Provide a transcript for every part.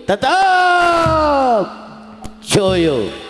tetap Joyo.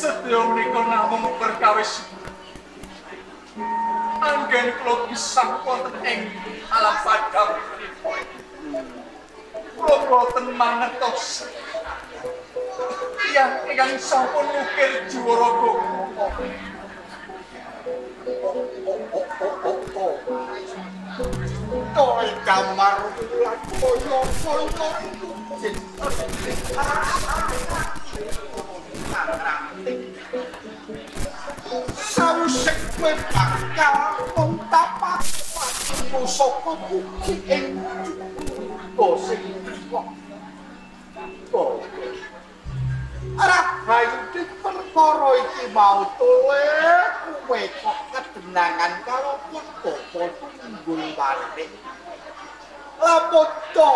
Sedaya menika namung perkawis anggen kula pisah wonten ing alam padang menika. Kula boten mangertos tiyang ingkang sampun ngukir Jiwaraga. Kowe kamar lan koyo Sausek kowe bakal kontapak saka kuki ing bose kok. Arep bayu perkara iki mau tole kowe kok kedenangan karo bapa tunggul balik. Lapoto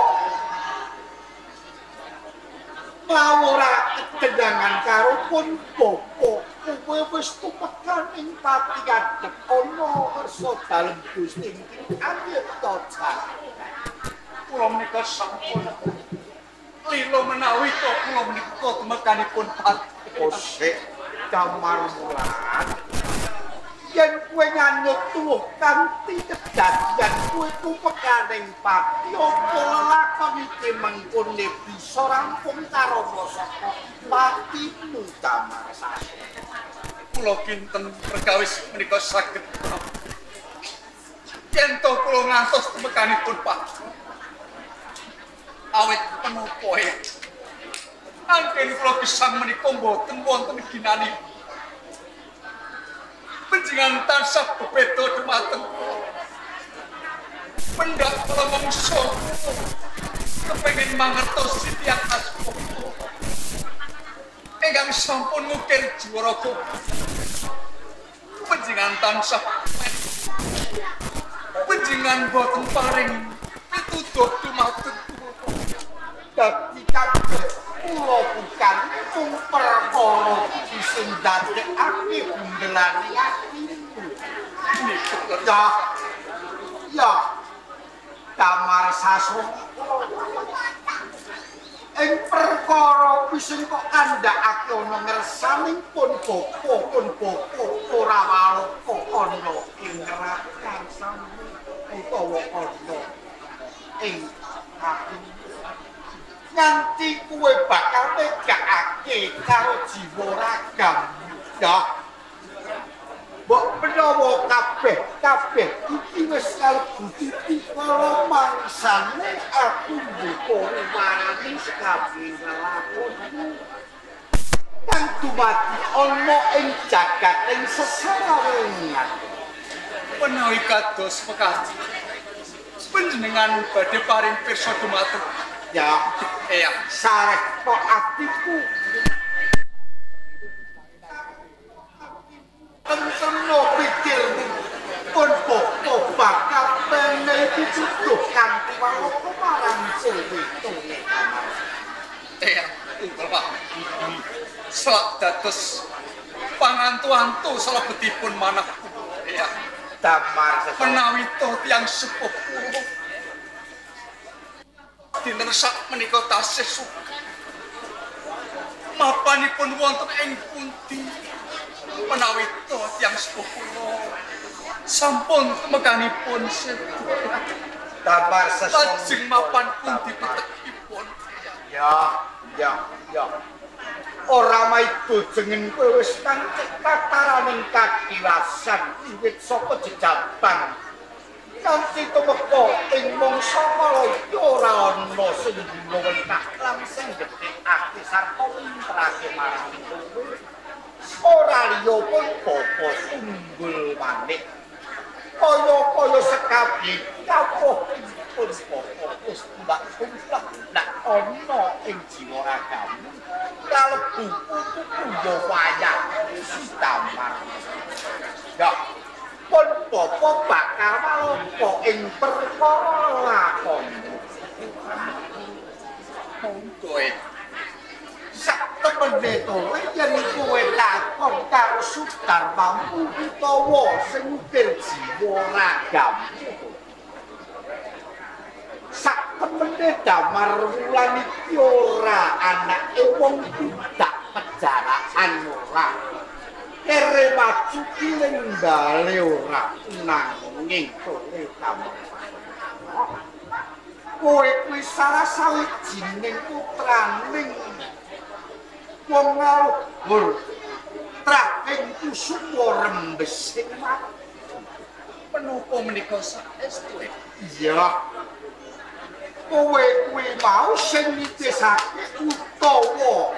mau ora kedenangan karo pun bapa kowe wis tumekan ing pati kadhep ana kersa dalem Gusti anggen to jan. Kula menika sampun lilo menawi to kula menika temekanipun pati. Osek kamar mulan. Yen kowe nyanyut tuwuh kanthi kedadian kowe tumekan ing pati apa lakon iki mengkone bisa rampung karo saka patimu kamar satu. Kula kinten perkawis menika saged yen to kula ngantos temekanipun pati. Awit menapa ya? Anggen kula gesang menika mboten wonten ginani. Panjenengan tansah bebeda dhumateng pendak kula mangsa kepengin mangertosi tiyang asma ingkang sampun ngukir Jiwaraga. Panjenengan tansah panjenengan boten paring pituduh dhumateng dadi kabeh kula bukan mung perkara sing dadekake bundelane atimu. Ya kamar sasung ing perkara sing kok kandhakake ana ngersaning pun bapa ora waloka ana ing neraka sampe utawa ana ing ati nganti kuwe bakal megakake karo jiwa ragam ya mbok menawa kabeh iki wis kalebu titik kala mangsane aku buka marani kabeh lakonmu kang dumadi ana ing jagat ing sesarengan menawi kados mekaten panjenengan badhe paring pirsa dhumateng ya sareh kok atiku Tentuno pikirmu pun bapa bakal pengen dituduh kanthi waloka marang cewek-cewek Bapak selak dados pangantu-antu salebetipun manahku damar menawi to tiyang sepuh dinersak menika tasih suka mapanipun wonten ing pundi menawi to tiyang sepuh kula sampun temekanipun sedaya damar lajeng mapan pundi petekipun ya ora maido jeneng kowe wis kancik tataraning kakilasan wiwit saka jejabang kanthi tumeka ing mangsa kala ora ana sing wentak langsung gedhekake sarta winterake marang kowe ora liya pun bapa tunggul manik kaya sekabeh kawruh pun bapa wis mbak nak ana ing jiwa ragamu kalebu putu wayah sitamar ya pun bapa bakal maloka ing perkara lakon kowe sak temene to yen kowe lakon karo Sudar mampu utawa sing ukir jiwa ragamu sak temene damar wulan iki ora anake wong tidak kejaraan ora. Kere maju kinenggale ora nanging kowe kamu. Kowe kuwi salah sawijining putraning wong ngaluhur trahing kusuma rembes sing mati. Menapa menika saestu? Iya. Kowe kuwi mau sing nitisake utawa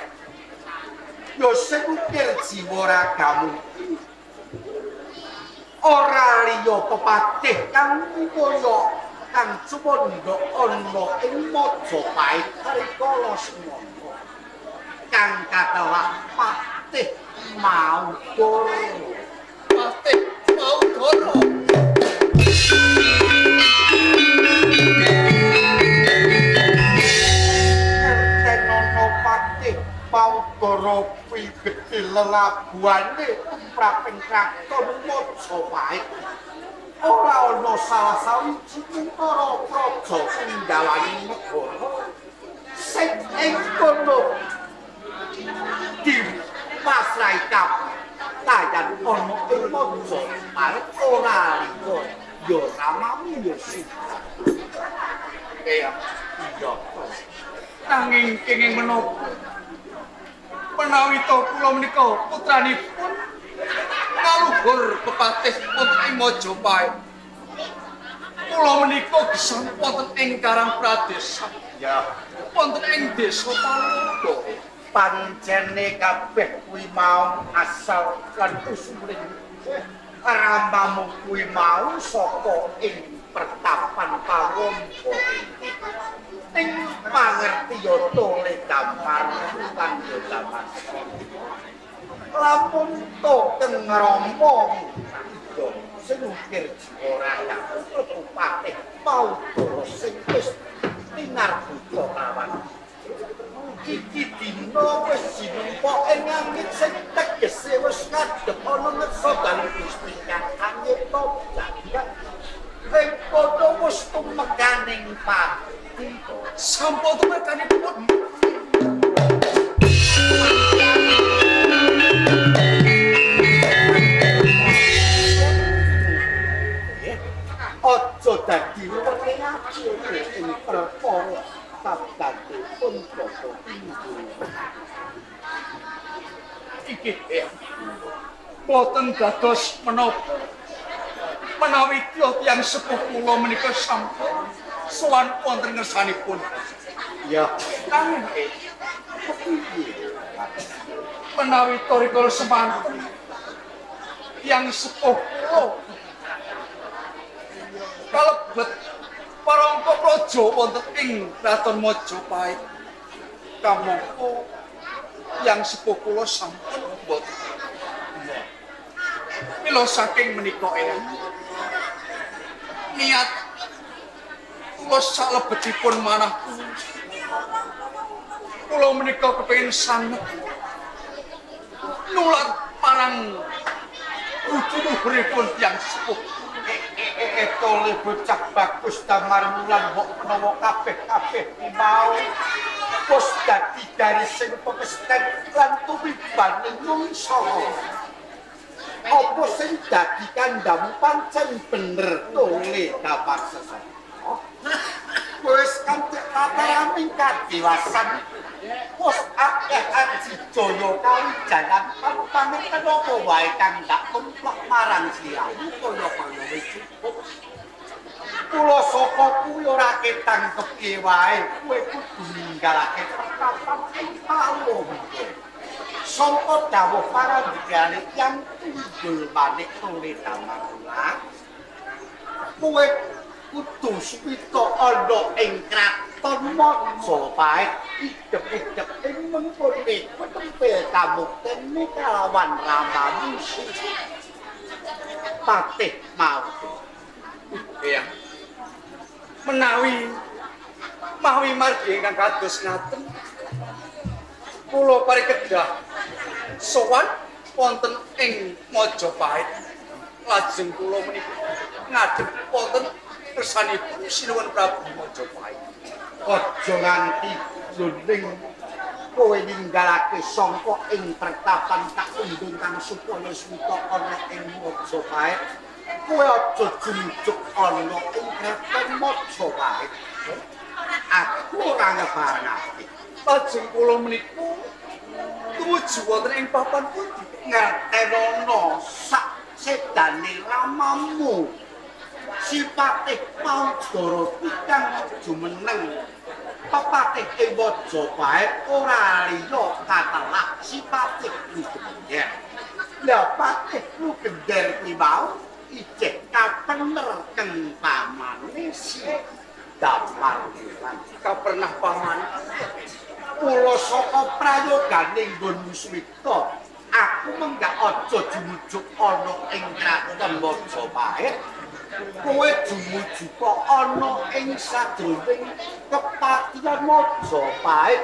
yo sing ukir jiwa ragamu. Ora liya pepatih kang kaya kang cumandha ana ing Majapahit rikala semana. Kang katelah patih Maudara. Patih Maudara. Tenono patih Maudara kuwi gedhe lelabuhane tumraping kraton Majapahit. Ora ana salah sawijining para praja Sundhawaning negara sing ing kono pasrai kayan ana ing Majapahit ora liya ya Ramamu ya Sita. Iya. Nanging kenging menapa? Menawi to kula menika putranipun ngaluhur pepatih wonten ing Majapahit. Kula menika gesang wonten ing Karang Pradesa. Ya, Wonten ing desa Palodo. pancene kabeh kuwi mau asal lan usuling Ramamu kuwi mau saka ing pertapan Palombo. Ing pangertiya tole damar lan yo damar. Lamun to teng Rama yo sing ukir ora ya Bupati Maudara sing wis tinarbuka kawan. Iki dina wis jinumpa ing angin sing tegese wis ngadhep ana ngersa dalem Gusti Kang anyipta jagat. Ing kono wis tumekaning pati. Sampun tumekanipun. Aja dadi wedi ing perkara sabdapun Bapak Ibu. Iki boten dados menapa menawi tiyang sepuh kula menika sampun sowan wonten ngersanipun. Ya, Nanging menawi torikul semanten tiyang sepuh kula kalebet parangka praja wonten ing Kraton Majapahit. Kamangka tiyang sepuh kula sampun boten. Mila saking menika niat kula salebetipun manah kula menika kepengin sanget nulat parang rujuhipun tiyang sepuh. Tole bocah bagus damar mulan mbok menawa kabeh-kabeh mau wis dadi dari sing pemesten lan tuwiban mungsa. Apa sing dadi kandhamu pancen bener tole damar sesat. Wis kanthi tataraming kadhewasan wis akeh aji jaya kawijayan pamit apa wae kang dak tumplek marang siramu kaya wis cukup. Kula saka kuwi ora ketangkepke wae kowe kudu ninggalake pertapan ing Palombo. Sangka dawuh parandikane yang tunggul manik tole damar kowe kudu supita ana ing kraton Majapahit idep-idep ing mengkone ketempel kamuktene kalawan Ramamu Patih Maudara. Iya. Menawi margi ingkang kados ngaten kula parikedah sowan wonten ing Majapahit lajeng kula menika ngadhep wonten kersanipun Sinuwun Prabu Majapahit. Aja nganti jroning kowe ninggalake sangka ing pertapan tak undung kang supaya swita ana ing Majapahit. Kowe aja jumjuk ana ing kraton Majapahit. Aku ora ngebarake. Lajeng kula menika tumuju wonten ing papan pundi? Ngertenono sak sedane ramamu. Sipatih Paudara kang jumeneng pepatih ing Majapahit ora liya katelah sipatih Gender. Lah patih Gender ki mau ijeh kapener keng pamane si Damar Kapernah paman. kula saka prayoganing nggonmu swita aku menggak aja jumujuk ana ing kraton Majapahit. Kowe jumuju kok ana ing sadurunge kepatihan Majapahit.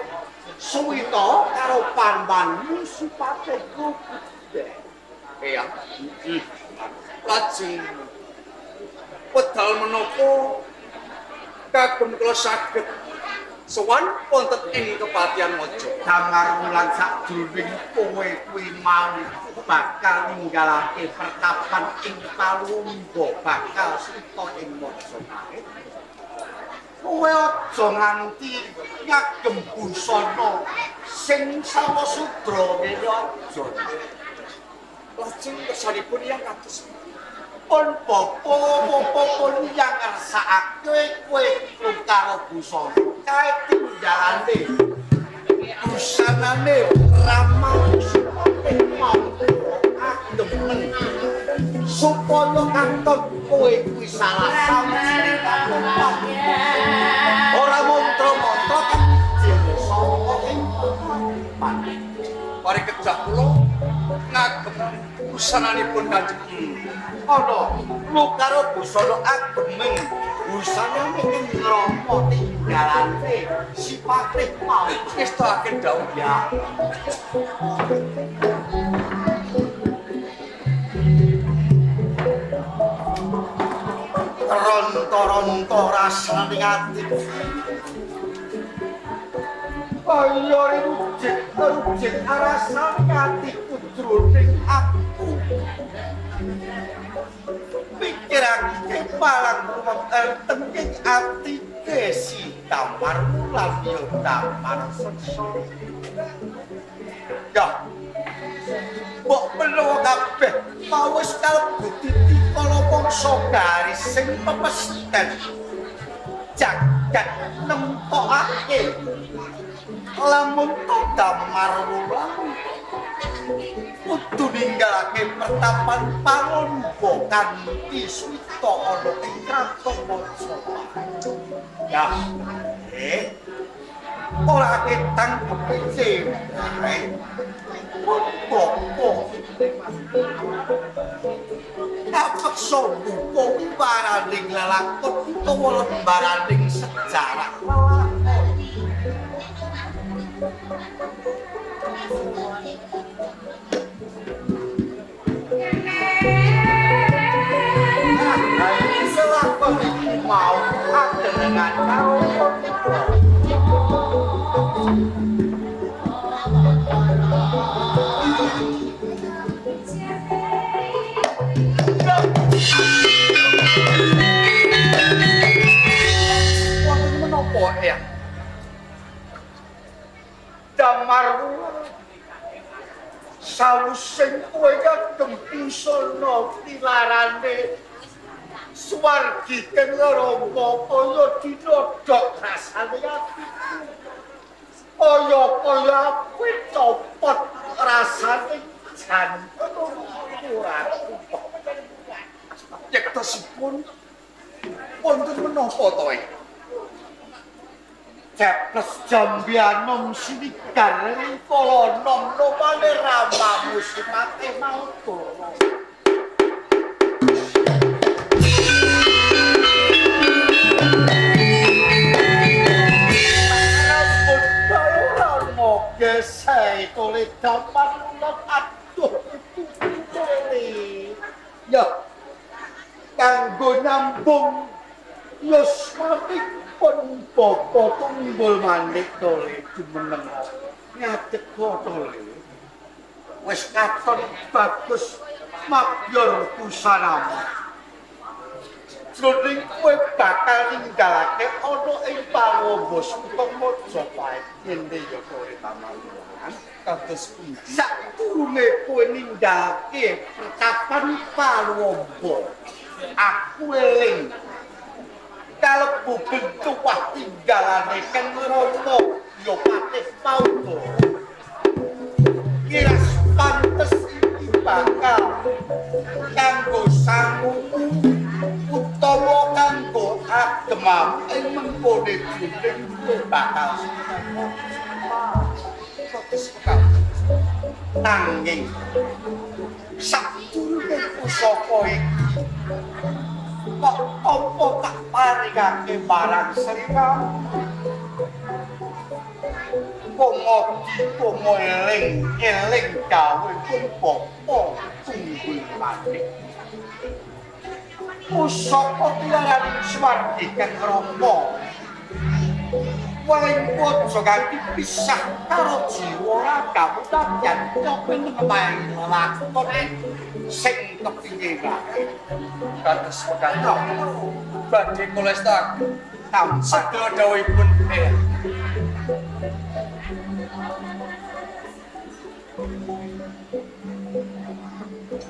Suwita karo pamanmu sipate Gender. Eyang. Lajeng wedal menapa kagem kula saged sowan wonten ing kepatihan Maja. Damar wulan sadurunge kowe kuwi mau bakal ninggalake pertapan ing Palumba bakal sita ing Majapahit. Kowe aja nganti ngagem busana sing sawa sudra kene aja. Lajeng kersanipun yang kados Pun popo yang ngersakake kowe karo busana kae tinggalane busanane ramal demen supaya kanton kowe kuwi salah sawijining kampung ora montra-montra kan jeneng saka ing papan pari kedah kula ngagem busananipun Kanjeng. ana lu karo busana agemeng busanane ing Rama tinggalane sipatih mau Ngestakaken dawuh ya ronto-ronto rasane ati kaya rujik rasane ati kudroning aku pikirake palang tengking ati si Damar Wulan ya Damar Seksa ya mbok perlu kabeh mawis kalbu titi kala mangsa garis sing pepesden jagat nemtokake lamun Damar Wulan kudu ninggalake pertapan Palumba kanthi swita ana ing kraton Majapahit. Ya, ora ketang kepece. Popo. Kapeksa buka lembaring lelakon utawa lembaring sejarah lelakon. Selakon iki mau adengan karo konco. Wonten menapa ya? Damar sawusing kowe kagem busana tilarane swargi kang Rama kaya dinodhok rasane atiku. Kaya kuwi copot rasane janten ora yektosipun wonten menapa to e? Ceples jambianom sinigar kala nom-nom male ramamu simate mauto. Gesai tole Damar Wulan aduh itu tole ya kanggo nyambung ya sampe pun bapa tunggul manit tole jumeneng ngadeg tole wis katon bagus mabyor kusanama jroning kowe bakal ninggalake ana ing Palombo Sutomojo pae yen ya kowe tamalan kados pundi sadurunge kowe ninggalake pertapan Palombo aku eling kalebu bentuk wah tinggalane Kang Rama ya patih paudo kira pantes iki bakal kanggo sangumu utawa kanggo agemam ing mengkone dhewe bakal nanging sadurunge pusaka iki kok apa tak paringake marang Sriram komo eling gawe pun bapa tunggul manit pusaka tilaran swardi Kang Rama wae pojo ganti pisah karo jiwa ragamu dadyan keping main lakone sing kepingin kados mekaten badhe kula estak sedaya dawuhipun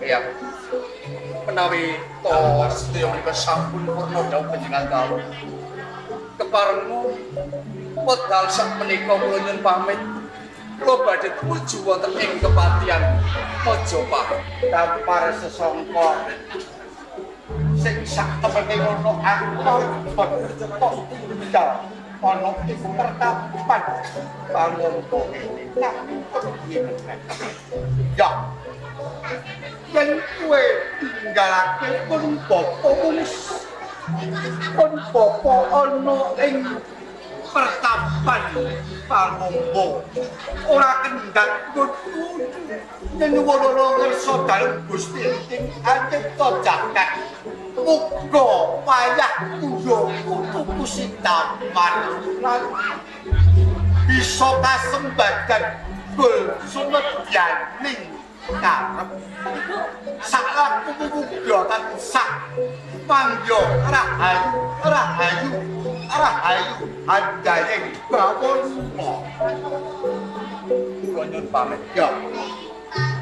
ya menawi to sedaya menika sampun purna dawuh panjenengan kawula keparenmu wedal sak menika kula nyuwun pamit kula badhe tuju wonten ing kepatihan Majapahit kampar sesangka sing sak temene ngono aku tok tinggal ana ing pertapan Palombo ya yen kowe tinggalake pun bapa ana ing pertapan Palombo ora kendhat kudu yen wono ngersa dalem Gusti ing anteta jagat muga wayah kuyo tuku sintaman lan bisa kasembadan gol sumedyaning karep sak muga tansah pangyo rahayu handayeng bawona kula nyuwun pamit ya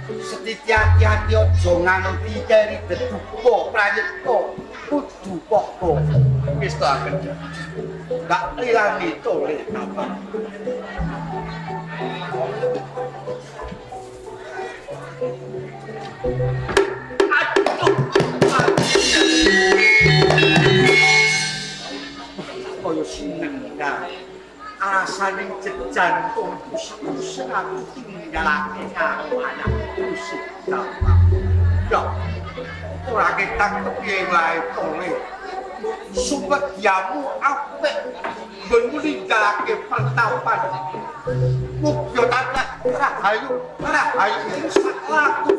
setiti-ati aja nganti keri dedupa prayekta kudu pokok wis taken gak ilangi tole apa koyo seneng asane jejantung pusing aku tinggalake karo anakku sing ya ora ketak piye wae tole subedyamu apik nggonmu ninggalake pertapan muga tansah rahayu ing saklaku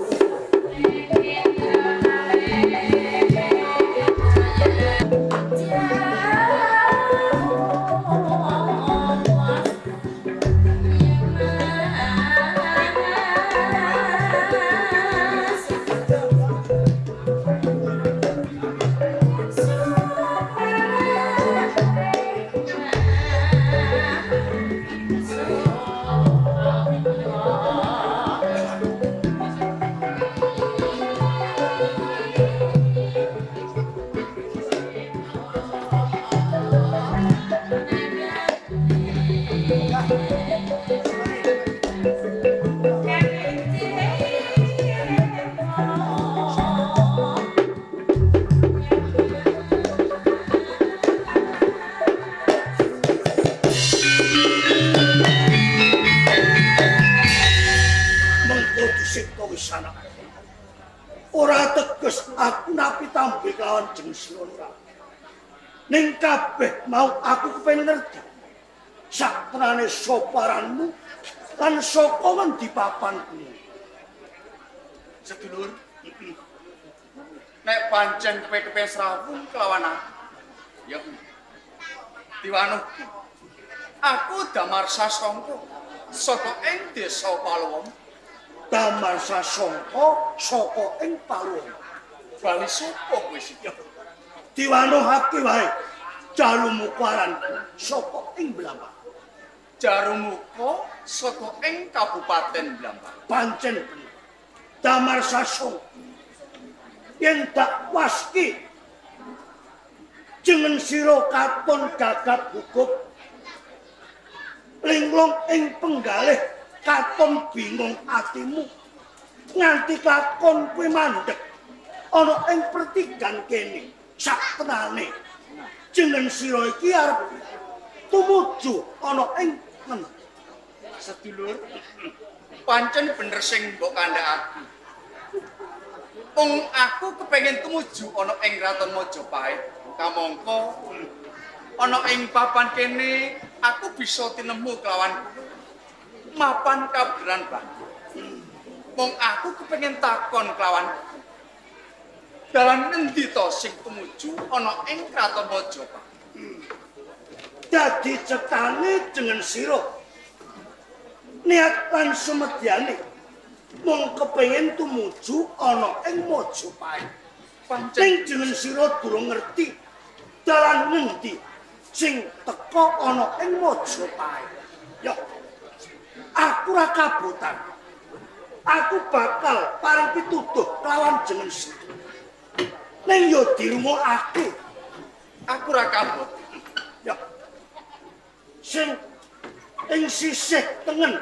ora teges aku napi tambe kawan jenis lora ning kabeh mau aku kepengin ngerti saktenane soparanmu lan saka ngendi papanku sedulur nek pancen kepe-kepe srawung kelawan aku ya Diwanuku. Aku Damar Sasongko saka ing desa Paluwung. Damar Sasongko saka ing Paluwung. Bali sapa kowe sik? Diwanuhake wae. Jalumukaranku saka ing Blambang. Jarumuka saka ing Kabupaten Blambang. Pancen bener. Damar Sasongko yen tak waski jeneng sira katon gagap hukum linglung ing penggalih katon bingung atimu nganti lakon kowe mandheg ana ing pertigan kene sak tenane jeneng sira iki arep tumuju ana ing men Sedulur, pancen bener sing mbok kandhakake. Wong aku kepengin tumuju ana ing Kraton Majapahit. Kamangka ana ing papan kene aku bisa tinemu kelawan mapan kaberan banget. Wong aku kepengin takon kelawan dalan endi to sing tumuju ana ing Kraton Majapahit. dadi cetane jeneng sira niat lan sumedyane mung kepengin tumuju ana ing Majapahit. Pancen jeneng sira durung ngerti dalan endi sing teka ana ing Majapahit. Ya, aku ra kabotan. Aku bakal pareng pituduh lawan jeneng sira. Ning yo dirungokake. Aku ra kabut. Ya. Sing ing sisih tengen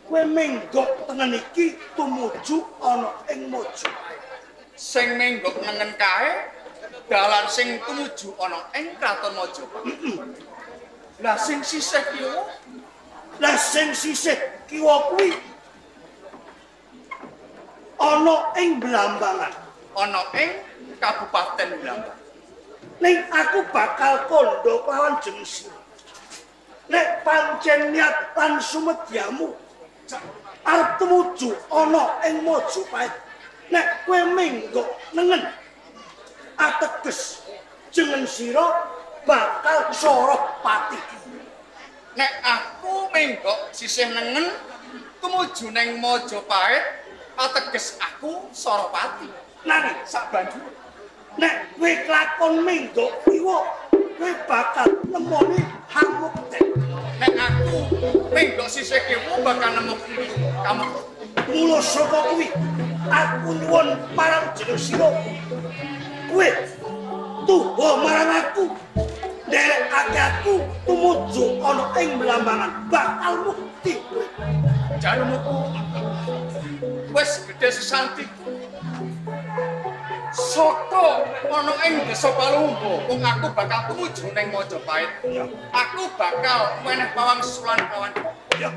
kowe menggok tengen iki tumuju ana ing Majapahit. Sing menggok nengen kae dalan sing tumuju ana ing Kraton Majapahit. Lah sing sisih kiwa, Lah sing sisih kiwa kuwi ana ing Blambangan. ana ing Kabupaten Blambang. Ning aku bakal kandha kelawan jeneng sira. Nek pancen niat lan sumedyamu arep tumuju ana ing Majapahit. Nek kowe menggok nengen ateges jeneng sira bakal sorok pati. Nek aku menggok sisih nengen tumuju ning Majapahit, ateges aku Sarapati. Nanging Sak banjur nek kowe kelakon menggok kiwa kowe bakal nemoni hamukte. nek aku menggok sisih kiwa bakal nemu kamu. Mula saka kuwi aku nyuwun marang jeneng sira. Kowe tuwa marang aku. Nderekake aku tumuju ana ing Blambangan bakal mukti kowe. Jarumuku wis gedhe sesantiku. Saka ana ing desa Palumbo, wong aku bakal tumuju ning Majapahit. Aku bakal meneh pawang sulan kawan. Ya,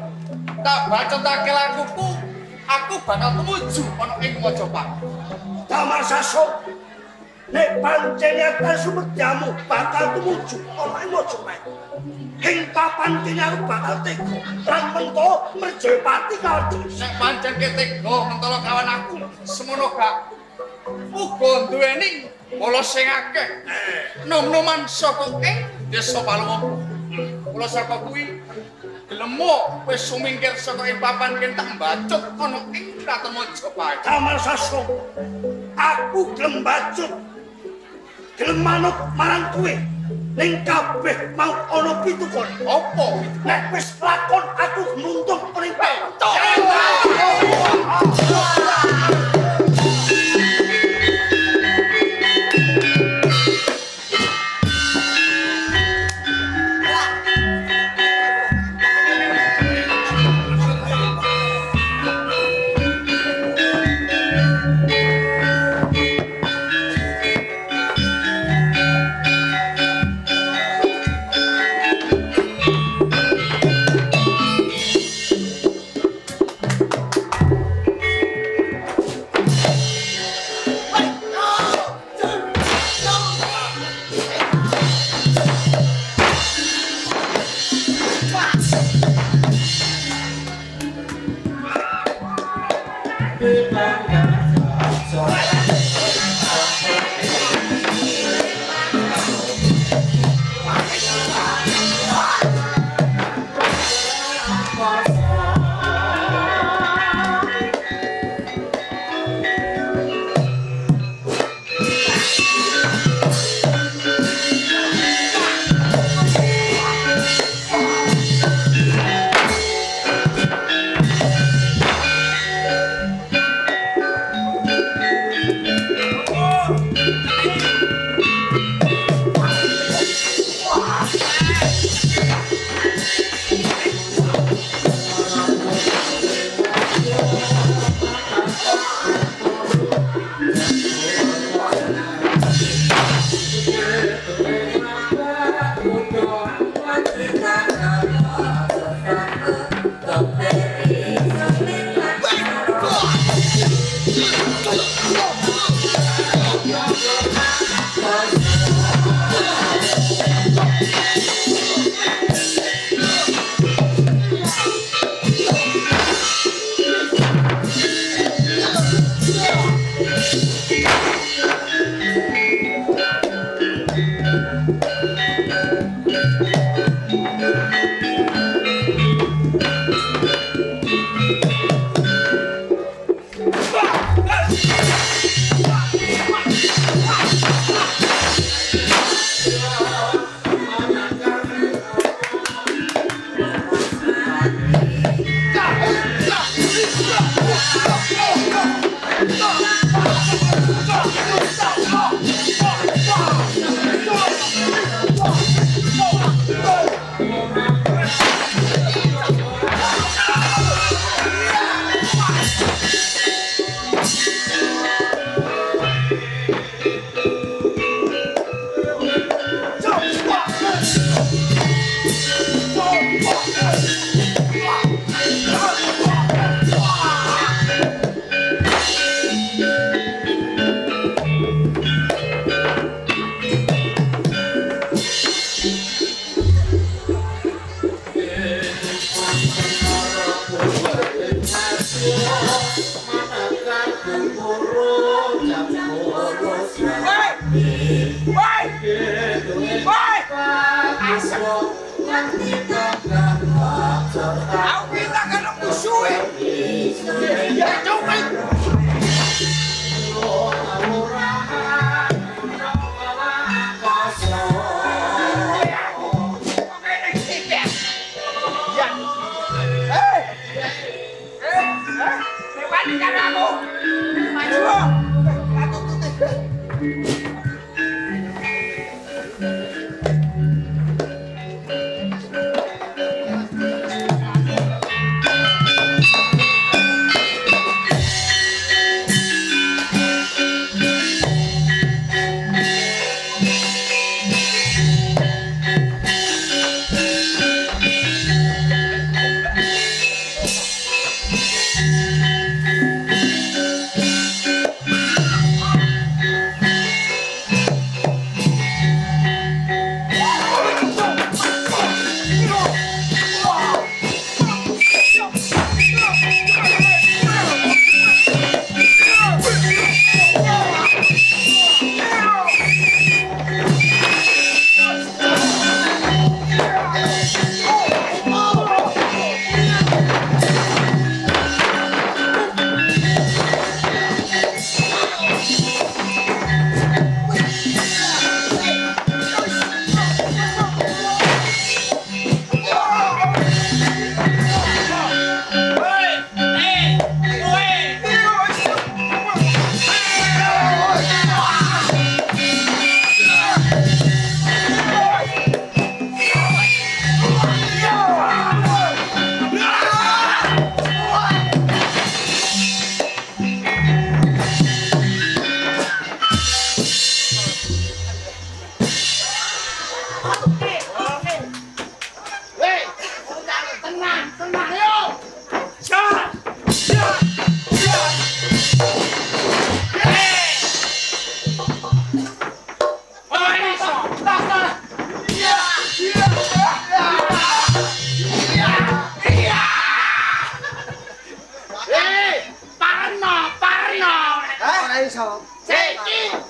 Tak bacotake lakuku, aku bakal tumuju ana ing Majapahit. Damar Sasongko nek pancen nyata sumedyamu bakal tumuju ana ing Majapahit. Ing papan kene aku bakal tega lan mento Merjapati kawon. Nek pancen ketega mentolo kawan aku, semono gak uga duweni bolos sing akeh. Nom-noman saka ing desa Paluwung. Kula saka kuwi gelemo wis sumingkir saka ing papan kene tak mbacut ana ing Kraton Majapahit. Damar Sasongko aku gelem bacut gelem manut marang kowe ning kabeh mau ana pitukon. Apa Nek wis lakon aku nuntung ning Betul.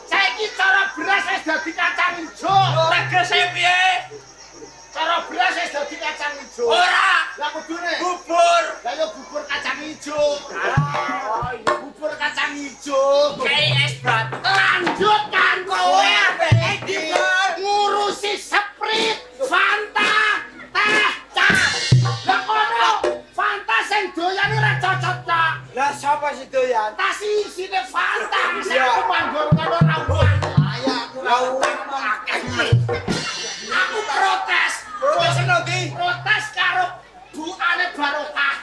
Saiki cara beras wis dadi kacang ijo. Tegese piye? Cara beras wis dadi kacang ijo. Ora. Lah kudune bubur. Lah yo bubur kacang ijo. Oh, iya bubur kacang ijo. KS batu. Lanjutkan kowe iki ngurusi Sprite, Fanta, teh, cah. Lah kono Fanta sing doyan ora cocok, Cak. Lah sapa sing doyan? Tas isine Fanta sing aku manggon kono rawuhan. Ya aku rawuhan akeh. Aku protes. Protes ndi? Protes karo buane Barokah.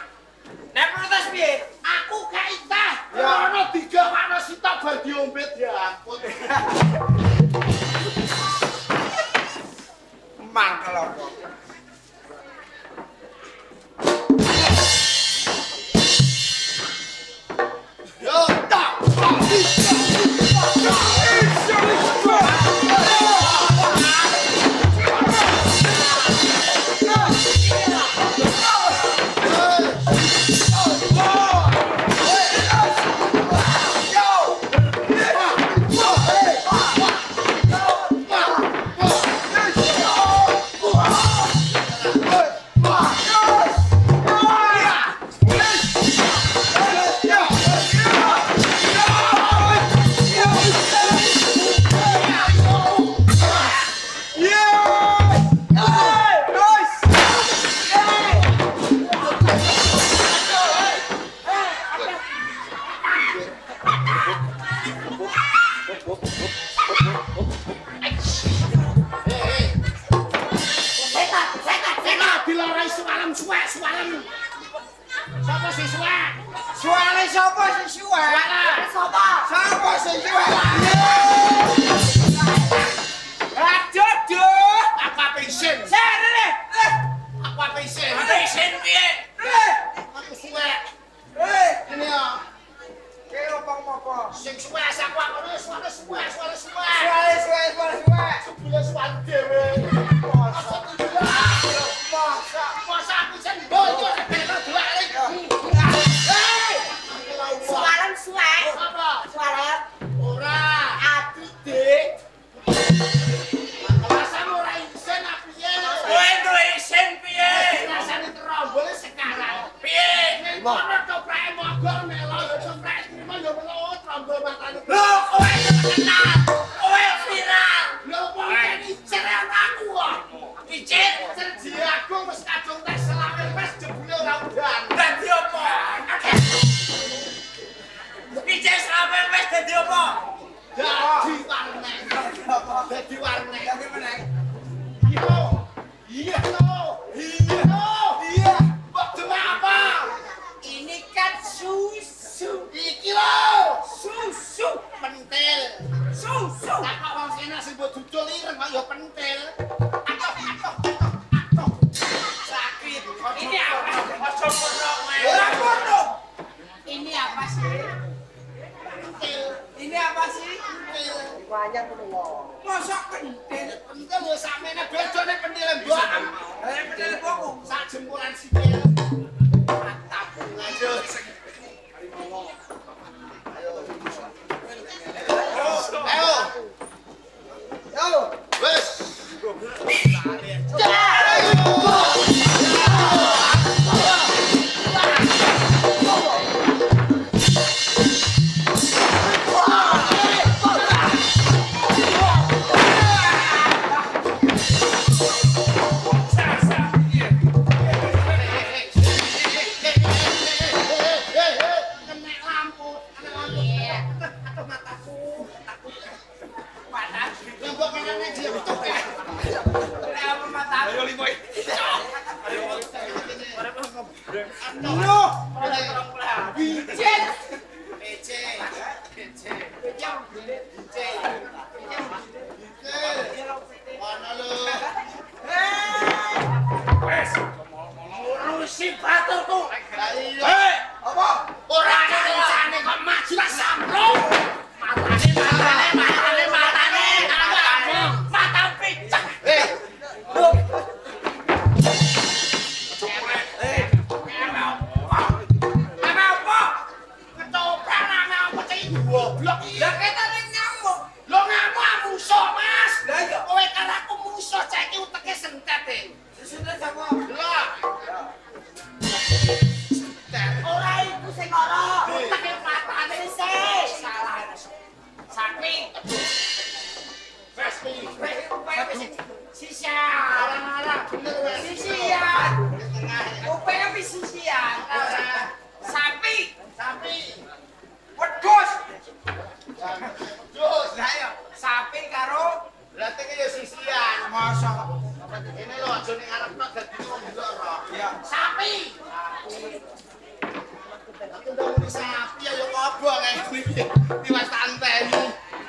Nek protes piye? Aku gak itah. Ono digawakno sitok bar diombe diangkut. Mangkel apa? Yo tak. Dilarai semalam suwek. Sapa sing suwek? Suara sapa sing suwe? Sapa? Sapa sing suwe? Aduh, duh. Aku apa isin? Rene. Aku apa isin? Isin piye? Aku suwek. Ini ya. Kira apa-apa. Sing suwek aku suara suwek. Suwe. Sebule suwek dhewe. Masa aku sen boyo kena dolak. Suarem suwek. Apa? Suarem. Ora. Aduh, Dik. Alasan ora isin aku piye? Kowe duwe isin piye? Rasane terombol sekarang. Piye? Ono toprake mogor melo yo toprake terima yo melo trombol matane. Lho, kowe kenal. Kowe viral. Lho wong iki cerak aku kok. Icin. Serji aku wis kadung tes selawe wis jebule ora udan. Dadi apa? Icin sampe wis dadi apa? Dadi warnet. Dadi warnet. Dadi meneh. Iya. Mbok dewe apa? Ini kan susu. Iki lho. Susu. Pentil. Susu. Tak kok wong kene sing mbok dudul ireng kok ya pentil. Atoh. Sakit. Ini apa? Aja kono kowe. Ora kono. Ini apa sih? Pentil. Ini apa sih? Pentil. Banyak ngono. Mosok pentil. Pentil ya samene bedone pentil mbok. Pentil boku. Sak jempuran sikil. Mantap. Ayo sing Ayo. Wes. Kena lampu. Aduh mataku. Lah mbok kenane dia betul ya. Apa mata? Ayo limoy. No. Bicin. Mana lu? Wes. Ngurusi baturku. Hei, Apa? Ora kencane kok maju tak samplung. Matane. Mata picek. Apa? Ketoprak nang apa cek goblok iki. Lah ketane nyamuk. Lo ngamuk musuh, Mas. Lah iya. Kowe karo aku musuh cek iki uteke sentet e. Sudah sama. Lah. Sisian. Sisian. Upaya wis sisian. Sapi. Wedhus. Lah ya, sapi karo Berarti ki ya sisian. masa Ini lho aja ning arep tok dadi wong loro. ya sapi. Aku ndak muni sapi ya kobong iki. Tiwas tanteni.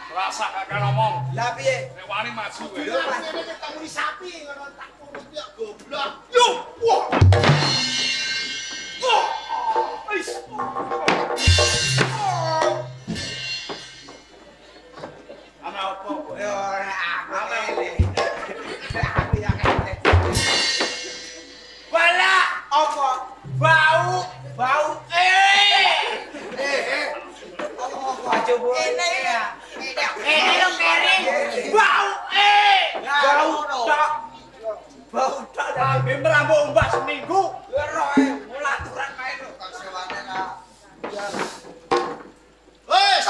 Rasa kakek ngomong. Lah piye? Nek wani maju kowe. Ya ini kita muni sapi ngono tak urut ya goblok. Yo, wah. Wah. Wis. Ana apa? Ya ora Ana ngene. Aku yang ngene. Bala apa? Bau. Aja bu. Ini ya. Ini lo kering. Bau. Bau tak. Lambe merambuk mbak seminggu. Roe, mulaturan kae lho kok sewane lah. Wes.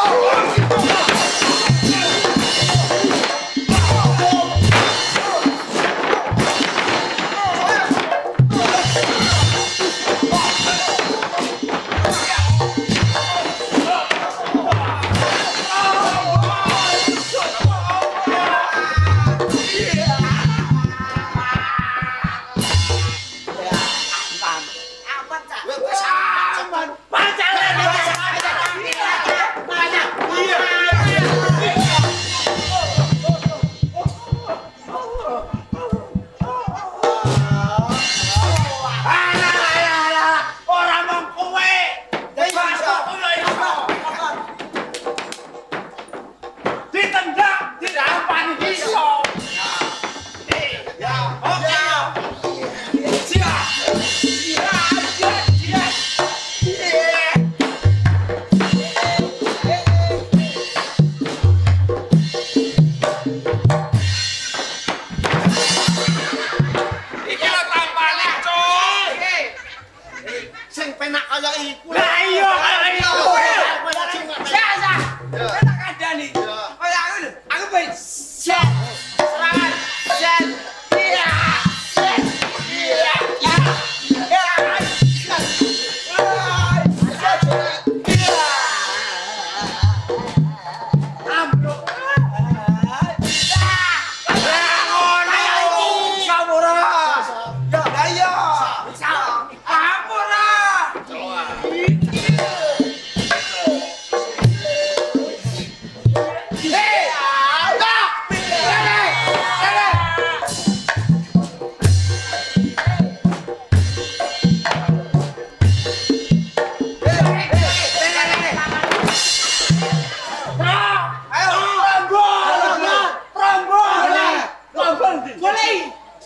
Apa cak? Cepat. Ora mong kowe. Ditendang, dirampani iso. Iki lho tampane, Cuk. Sing penak kaya iku. Lah iya kaya iku. Sasa. Kita kandani. Kaya aku lho, aku ben set. Serangan. Set. Iya. Set. Iya. Ambruk.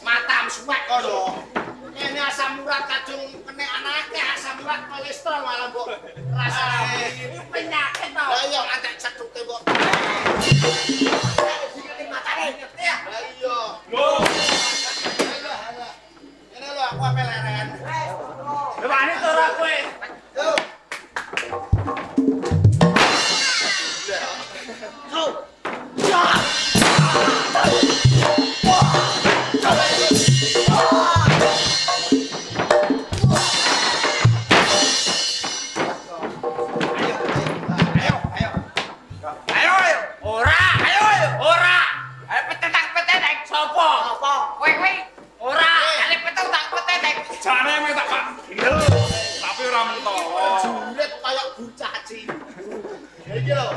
Matam suwek kono. Ini asam urat kadung kena anake asam urat kolesterol malah mbok rasane Penyakit tau. lah iya antek cetuke mbok. Dikene matane ngerti ya. Lah iya. Ini lho aku ape leren. Wani to ora kowe? Jane me tak Pak. Tapi ora mentok. Juret kaya bucaci. Ya iki lho.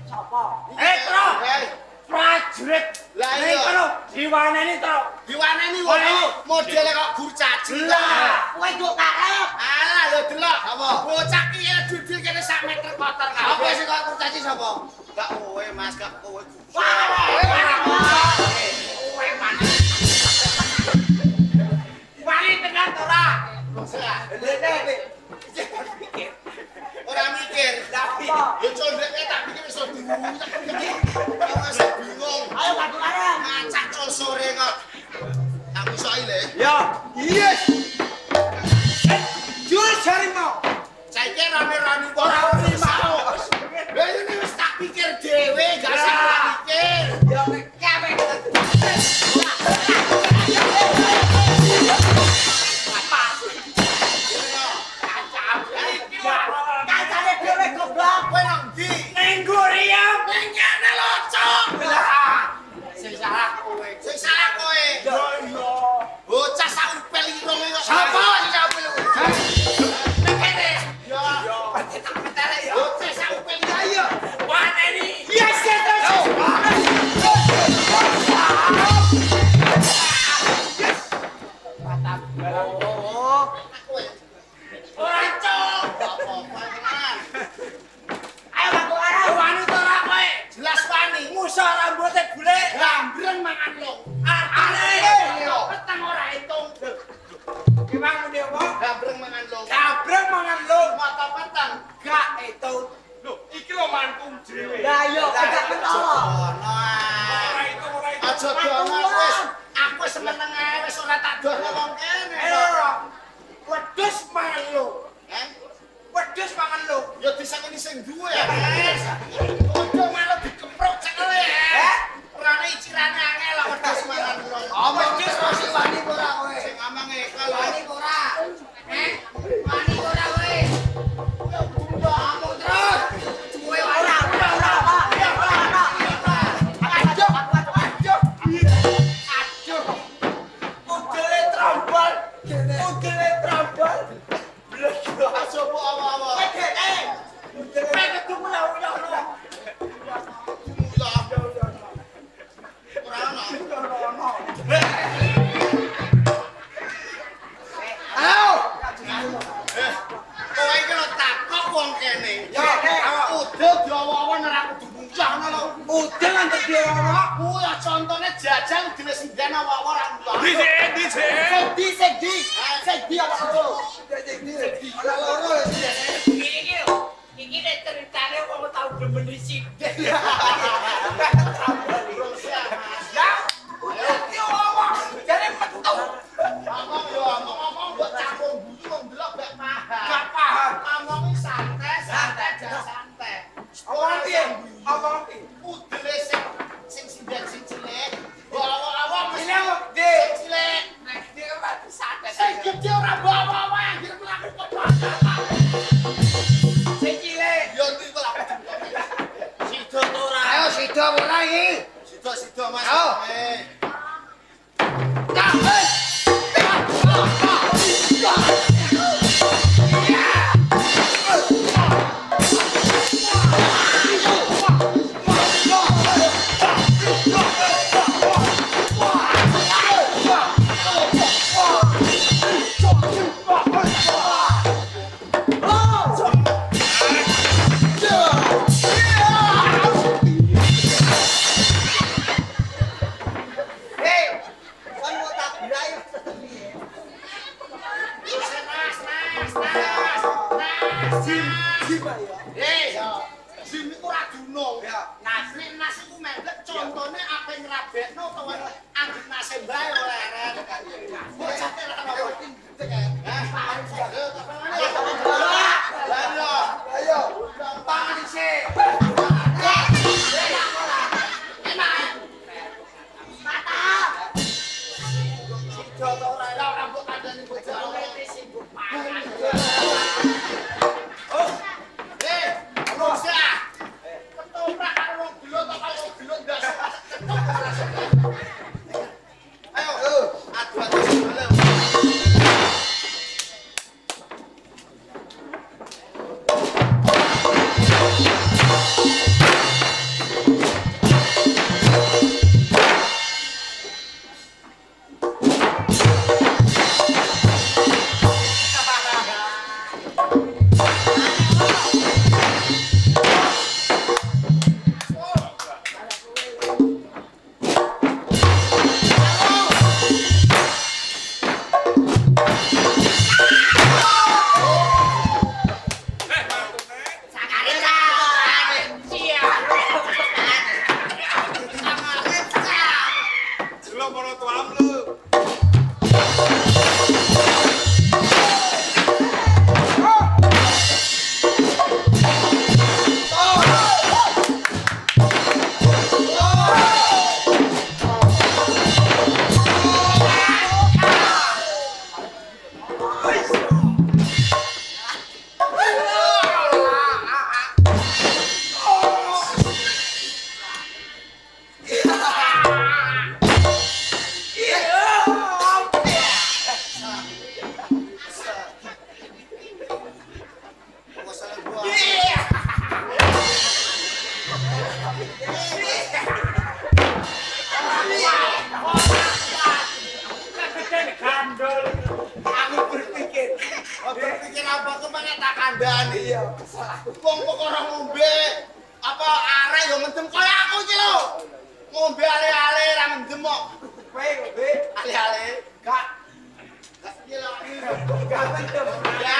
Tro. Hei, Prajurit. Lah Ning iya. kono diwaneni, Tro. diwaneni wong modele kok kurcaci. Lah. Kowe nduk karep. Alah lho delok. Apa? Bocah ki ya dudul kene sak meter kotor kabeh. Apa sing kok kurcaci sapa? Gak kowe Mas, gak kowe. Kowe mana? Wani tenan to ora? Ora mikir. Yo condeke tak pikir iso diwuyek. Mas bingung. Ayo bantu arep. Ngacak col sore kok. Aku iso ile. Ya. Yes. Jurus harimau. Saiki rame-rame kok Ora ora mau. Lah ini wis tak pikir dhewe, gak sing mikir. Ya kabeh. petang. Gak itu. Loh, iki lho mantung dhewe. Lah yo gak mentolo. Ora itu. Aja dongan wis. Aku wis meneng ae wis ora tak dono wong kene. Wedhus mangan lu. Wedhus mangan lu. Ya disangoni sing duwe ya. Ojo malah dikeprok cekele. Orane icirane angel kok wedhus mangan lu. Wedhus masih wani ora kowe. Sing amang ekal. Wani ora. Wani ora kowe. Kamu terus. Kowe ora. Udele trombol. Udele trombol. Aja mbok awak-awak. Pengen tuh ulah-ulah. Ora ono. Ayo. Kowe iki lho takok wong kene. Ya, Udel diawa-awa ora kudu muncah ngono. udel antek diawa. Kuwi ya contone jajal dene sinden awa-awa ora muncah. Sedi apa itu? Ini nek ceritane wong tau demen sik. Ya. Yo awak jare metu. Ngomong mbok campur guyu wong delok gak paham. Gak paham. Ngomong santai, santai aja santai. Omong piye? Omong piye? Udele sing sinden sing cilik. Bawa-bawa Ini wong gede. cilik. Nek dia mati santai. Sing gede ora bawa-bawa anjir mlaku kok. Sing cilik. Yo iki kok aku. Sido to ora? Ayo sida ora iki. Sido Mas. Ayo. Jim iku ora dunung. Nas iku mendek contone ape ngrabekno utawa anggere nase bae oleh eren. Bocah ora ono. Ayo. Pangan sik. Sido to ora rambut kandhane bocah. Ketoprak karo wong gelo to karo wong gelo ndas. Ayo. Adu-adu sebelum. kandhani. Iya, wong kok ora ngombe apa arek yo mendem kaya aku iki lho. Ngombe ale-ale ra mendem kok. Kowe ngombe Ale-ale gak. Gak piye lho. gak mendem. Ya,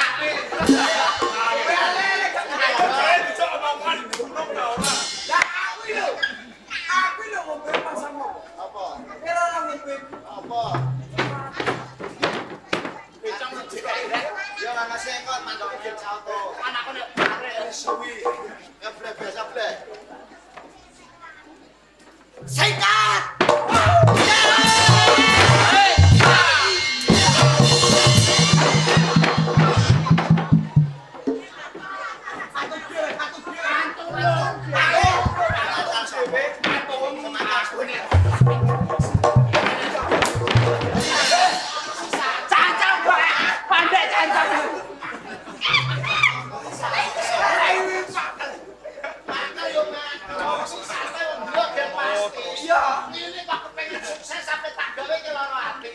masih engkot mantuk iki auto. Anakku nek bare Suwi. Ngeblek biasa blek. sikat. Cancang bae, pandai cancang. Iya, ini kok kepengen sukses sampai tak gawe ke loro ati.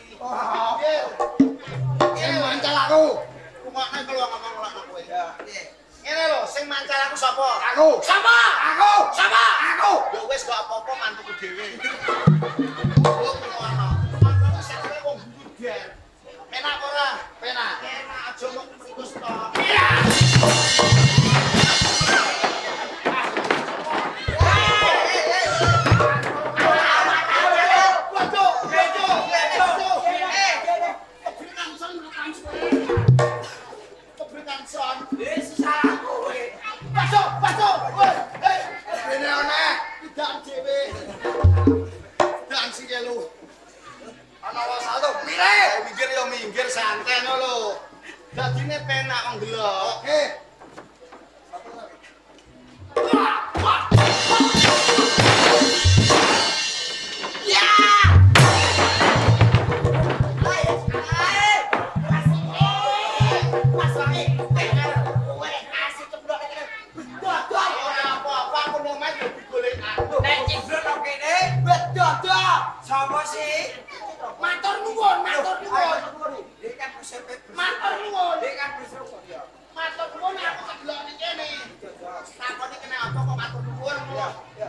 Sing mancal aku. Rungokne kalau ngomong loro kowe. Ngene lho, sing mancal aku sapa? Aku. Sapa? Aku. Sapa? Aku. Ya wis gak apa-apa mantuku dhewe. Yo ngono. Mantuku sakjane wong buder. Penak ora? Penak. Penak aja mung mrikus to. Iya. Minggir santai lho. Dadine penak wong delok. Oke. Ya. Sapa sih? Matur nuwun, matur nuwun. Iki kan prinsip. Matur nuwun. Iki kan prinsip ya. Matur nuwun aku kedelok ning kene. Takoni kene apa kok matur nuwun. Ya.